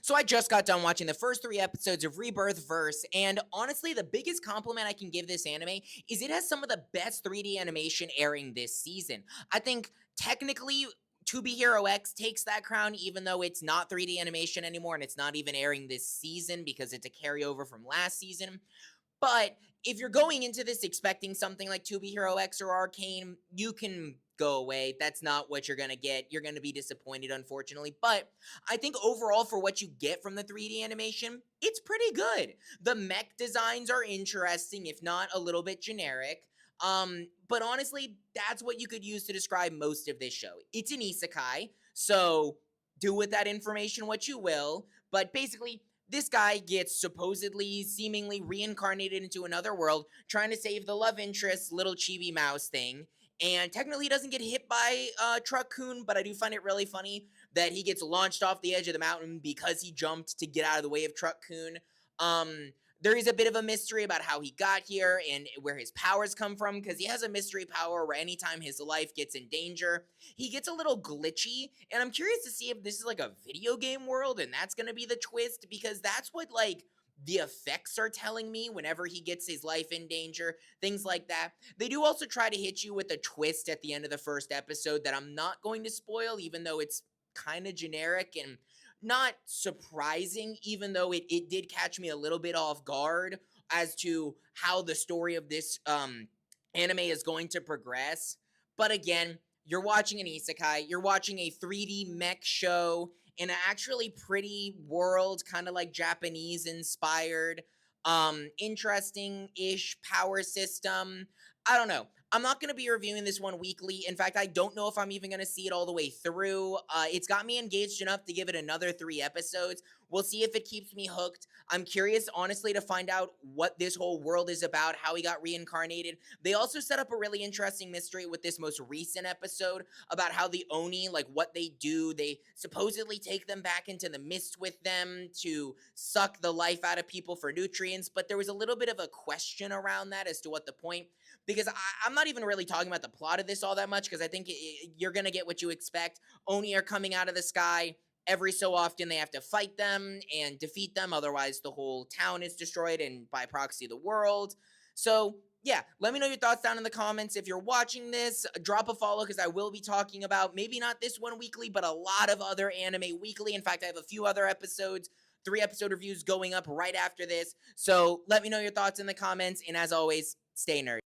So I just got done watching the first 3 episodes of Rebirth Verse, and honestly, the biggest compliment I can give this anime is it has some of the best 3D animation airing this season. I think technically To Be Hero X takes that crown, even though it's not 3D animation anymore and it's not even airing this season because it's a carryover from last season. But if you're going into this expecting something like To Be Hero X or Arcane, you can go away. That's not what you're going to get. You're going to be disappointed, unfortunately. But I think overall, for what you get from the 3D animation, it's pretty good. The mech designs are interesting, if not a little bit generic. But honestly, that's what you could use to describe most of this show. It's an isekai, so do with that information what you will. But basically, this guy gets supposedly, seemingly reincarnated into another world, trying to save the love interest, little chibi mouse thing. And technically, he doesn't get hit by Truck Coon, but I do find it really funny that he gets launched off the edge of the mountain because he jumped to get out of the way of Truck Coon. There is a bit of a mystery about how he got here and where his powers come from, because he has a mystery power where anytime his life gets in danger, he gets a little glitchy. And I'm curious to see if this is like a video game world and that's going to be the twist, because that's what like the effects are telling me whenever he gets his life in danger, things like that. They do also try to hit you with a twist at the end of the first episode that I'm not going to spoil, even though it's kind of generic and not surprising, even though it did catch me a little bit off guard as to how the story of this anime is going to progress. But again, you're watching an isekai, you're watching a 3D mech show in an actually pretty world, kind of like Japanese inspired, interesting ish power system. I don't know. I'm not going to be reviewing this one weekly. In fact, I don't know if I'm even going to see it all the way through. It's got me engaged enough to give it another 3 episodes. We'll see if it keeps me hooked. I'm curious, honestly, to find out what this whole world is about, how he got reincarnated. They also set up a really interesting mystery with this most recent episode about how the Oni, like what they do, they supposedly take them back into the mist with them to suck the life out of people for nutrients. But there was a little bit of a question around that as to what the point, because I'm not even really talking about the plot of this all that much, because I think you're going to get what you expect. Oni are coming out of the sky. Every so often, they have to fight them and defeat them. Otherwise, the whole town is destroyed and by proxy, the world. So, yeah, let me know your thoughts down in the comments. If you're watching this, drop a follow, because I will be talking about maybe not this one weekly, but a lot of other anime weekly. In fact, I have a few other episodes, 3 episode reviews going up right after this. So let me know your thoughts in the comments. And as always, stay nerdy.